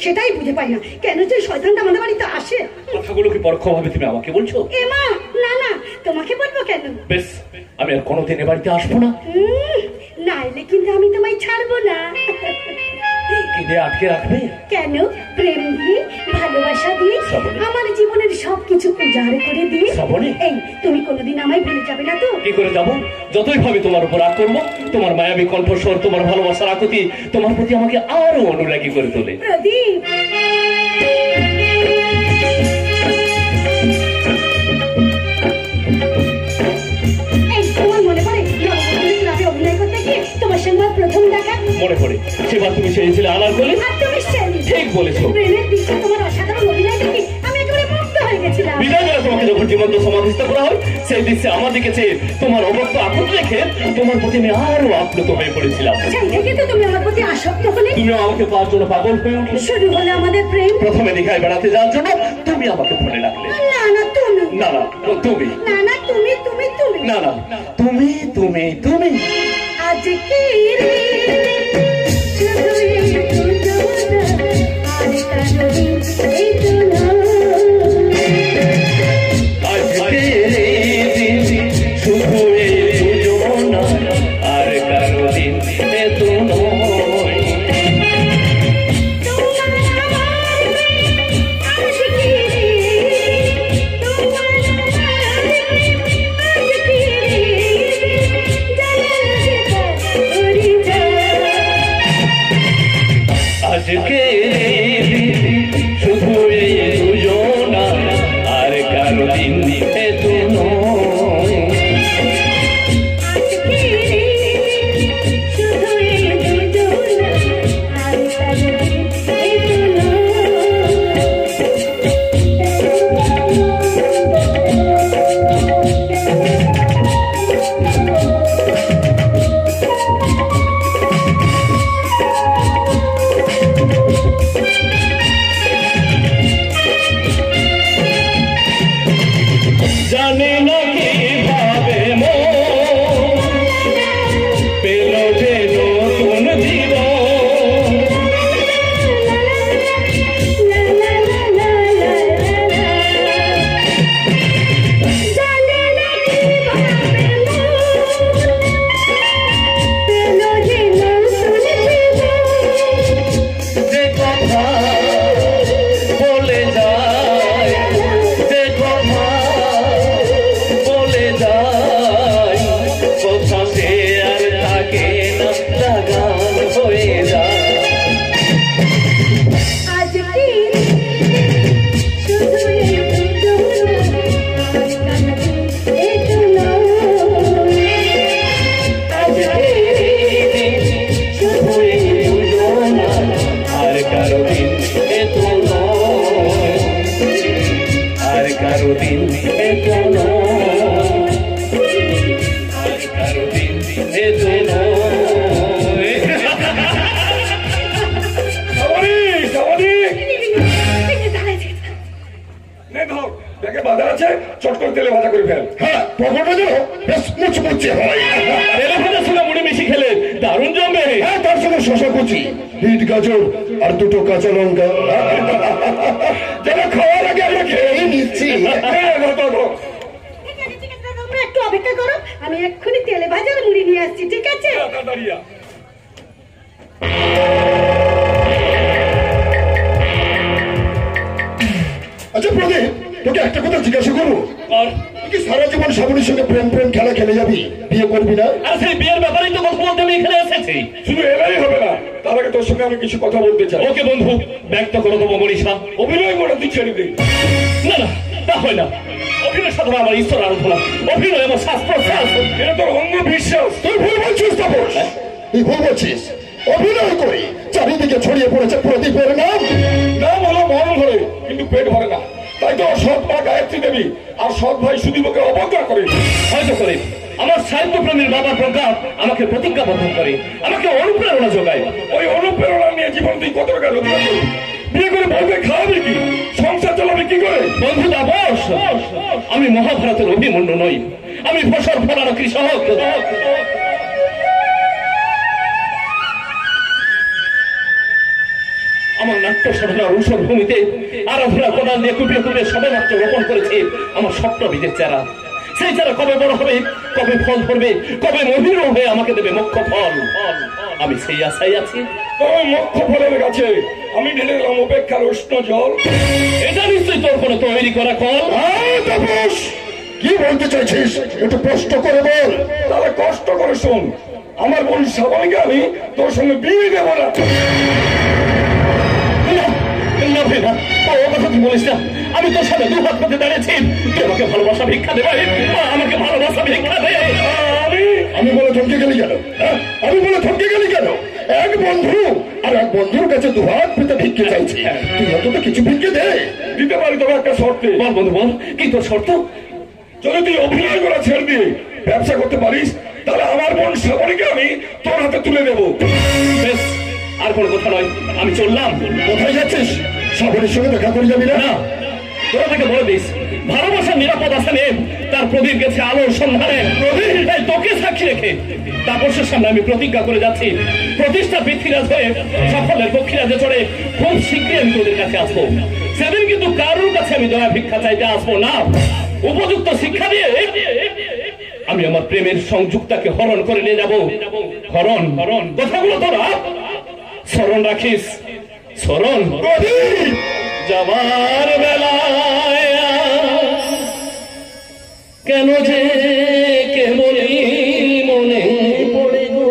সেটাই বুঝে পাই না কেন যে শয়তানটা আমাদের বাড়িতে আসে। কথাগুলো কি পরোক্ষভাবে তুমি আমাকে বলছো? এ মা, না না, তোমাকে বলবো কেন? বেশ, আমি আর কোনোদিন এ বাড়িতে আসবো না। না এলে কিন্তু আমি তোমায় ছাড়বো না। কি দিয়ে আটকে রাখবে? কেন? প্রেম দিয়ে, ভালোবাসা দিয়ে, আমার জীবনের সবকিছু উজাড় করে দিয়ে। এই তুমি কোনোদিন আমায় ভুলে যাবে না তো? কি করে যাবো? যতই ভাবে তোমার উপর রাগ করবো, তোমার মায়াবী কণ্ঠস্বর, তোমার ভালোবাসার আকুতি তোমার প্রতি আমাকে আরো অনুরাগী করে তোলে। প্রদীপ, প্রথম দেখা মনে পড়ে সেবার তুমি চেয়েছিলে আনারকলি। ঠিক বলেছো। প্রেমের দিকে তোমার অসাধারণ অভিনয় দেখে আমি একেবারে মুগ্ধ হয়ে গেছিলাম। বিদায় বেলা তোমাকে যখন জীবন্ত সমাধিস্থ করা হয়, সেই দৃশ্যে আমার দিকে চেয়ে তোমার অবক্ত আকুতি রেখে তোমার প্রতি আমি আরো আপ্লুত হয়ে পড়েছিলাম। সেই থেকে তো তুমি আমার প্রতি আসক্ত হলে। তুমি আমাকে পাওয়ার জন্য পাগল হয়ে উঠলে। শুরু হলে আমাদের প্রেম। প্রথমে দীঘায় বেড়াতে যাওয়ার জন্য তুমি আমাকে ফোনে রাখলে। না না তুমি। না না তুমি। না না তুমি তুমি তুমি। না না তুমি তুমি তুমি। আজকে চট করে তেলে ভাজা করে ফেল। হ্যাঁ, পকোড়া যেন বেশ মুচমুচে হয়। তেলে ভাজা সঙ্গে মুড়ি মিশি খেলে দারুণ জমবে। হ্যাঁ, তার সঙ্গে শসা কুচি, বিট গাজর আর দুটো কাঁচা লঙ্কা। যেন খাওয়ার আগে আমরা খেয়ে নিচ্ছি। একটু অপেক্ষা করো, আমি এক্ষুনি তেলে ভাজার মুড়ি নিয়ে আসছি। ঠিক আছে? আচ্ছা প্রদীপ, তোকে একটা কথা জিজ্ঞাসা করবো, কি সারা জীবন শ্রাবণীর সঙ্গে প্রেম প্রেম খেলা খেলে যাবি, বিয়ে করবি না? আর সেই বিয়ের ব্যাপারেই তো কথা বলতে আমি এখানে এসেছি। শুধু এলাই হবে না, তার আগে তোর সঙ্গে আমি কিছু কথা বলতে চাই। ওকে বন্ধু, ব্যক্ত করে দেবো মনীষা। অভিনয় করে তুই ছেড়ে দিই। না না, তা হয় না। অভিনয় সাধনা আমার ঈশ্বর আরাধনা, অভিনয় আমার শাস্ত্র। এটা তোর অঙ্গ বিশ্বাস। তুই ভুল বলছিস তাপস, তুই ভুল বলছিস। অভিনয় করে চারিদিকে ছড়িয়ে পড়েছে প্রদীপের নাম। নাম হলো মন ভরে, কিন্তু পেট ভরে না। তাই তো সৎ মা গায়ত্রী দেবী আর সৎ ভাই সুদীপকে অবজ্ঞা করে। হয়তো করে আমার সাহিত্য প্রেমীর বাবা প্রজ্ঞা আমাকে প্রতিজ্ঞাবদ্ধ করে, আমাকে অনুপ্রেরণা যোগায়। ওই অনুপ্রেরণা নিয়ে জীবন তুই কত টাকা রোজগার করবি? বিয়ে করে বলবে খাওয়াবি কি, সংসার চালাবি কি করে? বন্ধু তাপস, আমি মহাভারতের অভিমন্যু নই, আমি ফসল ফলানো কৃষক। আমার নাট্য সাধনার ঊষর ভূমিতে আরাধনা কোদাল দিয়ে কুপিয়ে কুপিয়ে সবে মাত্র রোপণ করেছে আমার স্বপ্ন বীজের চারা। সেই চারা কবে বড় হবে, কবে ফল ধরবে, কবে মহির হয়ে আমাকে দেবে মোক্ষ ফল, আমি সেই আশাই আছি। তবে মোক্ষ ফলের কাছে আমি ঢেলে দিলাম অপেক্ষার উষ্ণ জল। এটা নিশ্চয়ই তোর কোনো তৈরি করা কল। তাপস, কি বলতে চাইছিস একটু কষ্ট করে বল। তাহলে কষ্ট করে শোন, আমার বোন শ্রাবণীকে আমি তোর সঙ্গে বিয়ে দেবো না। বলিস না, আমি তোর সাথে দু হাত পেতে দাঁড়িয়েছি, তুই আমাকে ভালোবাসা ভিক্ষা দেবে, আমাকে ভালোবাসা ভিক্ষা দে। আমি বলে থমকে গেলি কেন? আমি বলে থমকে গেলি কেন? এক বন্ধু আর এক বন্ধুর কাছে দু হাত পেতে ভিক্ষে চাইছি, তুই অন্তত কিছু ভিক্ষে দে। দিতে পারি, তবে একটা শর্তে। বল বন্ধু বল, কি তোর শর্ত? যদি তুই অভিনয় করা ছেড়ে দিয়ে ব্যবসা করতে পারিস, তাহলে আমার বোন শ্রাবণীকে আমি তোর হাতে তুলে দেবো। বেশ, আর কোনো কথা নয়, আমি চললাম। কোথায় যাচ্ছিস? শ্রাবণীর সঙ্গে দেখা করে যাবি না? তোরা থেকে বলে দিস, ভালোবাসার নিরাপদ আসানে তার প্রদীপ গেছে আলোর সন্ধানে। তাই তোকে সাক্ষী রেখে তাপসের সামনে আমি প্রতিজ্ঞা করে যাচ্ছি, প্রতিষ্ঠা পৃথ্বীরাজ হয়ে সাফল্যের পক্ষীরাজে চড়ে খুব শীঘ্রই আমি তোদের কাছে আসবো। সেদিন কিন্তু কারোর কাছে আমি দয়া ভিক্ষা চাইতে আসবো না। উপযুক্ত শিক্ষা দিয়ে আমি আমার প্রেমের সংযুক্তাকে হরণ করে নিয়ে যাবো। হরণ হরণ কথাগুলো তোরা স্মরণ রাখিস, স্মরণ। যাবার বেলায় কেন যে কেমনি মনে পড়ে গো,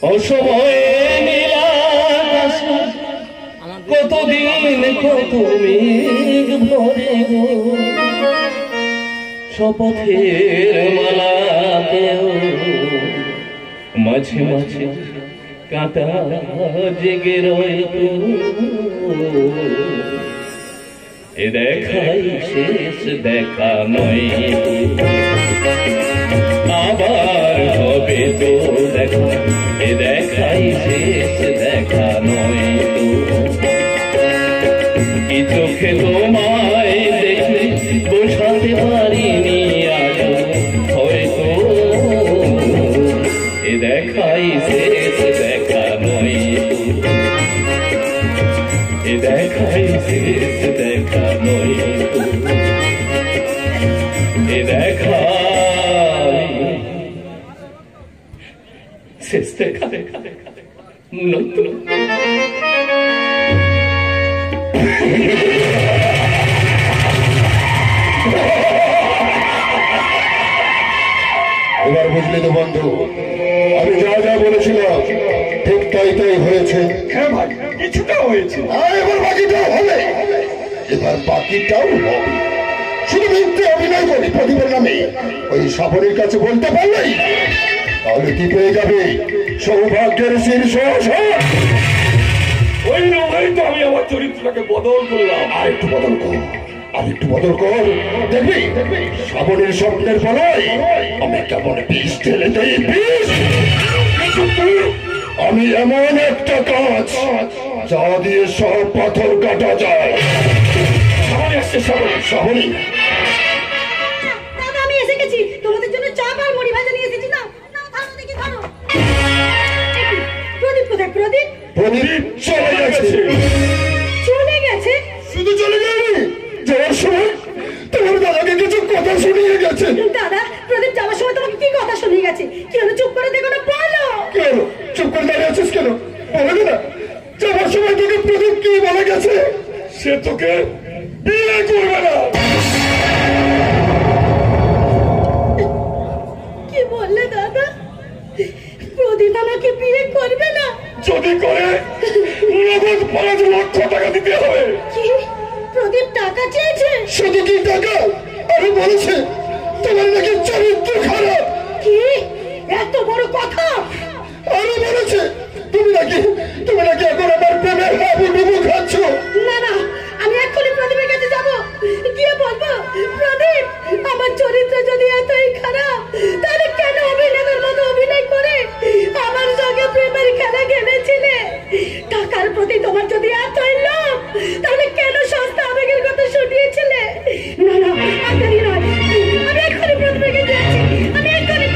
অসময়ে নীলাকাশ কতদিন কত মেঘ ভরে গো, শপথের মালাতেও মাঝে মাঝে কাঁটা জেগে রইতো, এ দেখাই শেষ দেখা নয়, আবার হবে তো দেখা, এ দেখাই শেষ দেখা নয় তো, কি চোখে তোমায় দেখে বোঝাতে পারিনি আজ, হয়তো এ দেখাই শেষ দেখা নয় তো, এ দেখাই শেষ দেখা নয় তো, এ দেখাই শেষ দেখা দেখা দেখা নয় তো। এবার বুঝলি তো বন্ধু, আমি যা যা বলেছিলাম ঠিক তাই তাই হয়েছে। হ্যাঁ ভাই, কিছুটা হয়েছে, এবার বাকিটাও হবে, এবার বাকিটাও হবে। শুধু মিথ্যে অভিনয় করি প্রদীপের নামে, ওই শ্রাবণীর কাছে বলতে পারলেই তাহলে কি পেয়ে যাবে? সৌভাগ্যের শীর্ষাসন। ওই নয় তো আমি আমার চরিত্রটাকে বদল করলাম। আর একটু বদল কর, আর একটু বদল কর, দেখবি দেখবি শ্রাবণীর স্বপ্নের বলায় আমি কেমন বিষ ঢেলে দেই, বিষ। আমি এমন একটা কাজ যা দিয়ে সব পাথর কাটা যায়। শ্রাবণী আসছে, শ্রাবণী, শ্রাবণী। আমি এসে গেছি, তোমাদের জন্য চা আর মুড়ি ভাজা নিয়ে এসেছি। না ধরো দেখি, ধরো। প্রদীপ কোথায়? প্রদীপ প্রদীপ চলে গেছে। চলে গেছে? শুধু চলে যায়নি, যাওয়ার সময় তোমার দাদাকে কিছু কথা শুনিয়ে গেছে। দাদা, প্রদীপ যাওয়ার সময় তোমাকে কি কথা শুনিয়ে গেছে? কি হলো? চুপ করে দেখো না, বলো। কি হলো? চুপ করে দাঁড়িয়ে আছিস কেন? বলে না, যাওয়ার সময় তোকে প্রদীপ কি বলে গেছে? সে তোকে বিয়ে করবে না। কি বললে দাদা? প্রদীপ আমাকে বিয়ে করবে না? যদি করে নগদ 5 লক্ষ টাকা দিতে হবে। কি? প্রদীপ টাকা চেয়েছে? শুধু কি টাকা, আরো বলেছে তোমার নাকি চরিত্র খারাপ,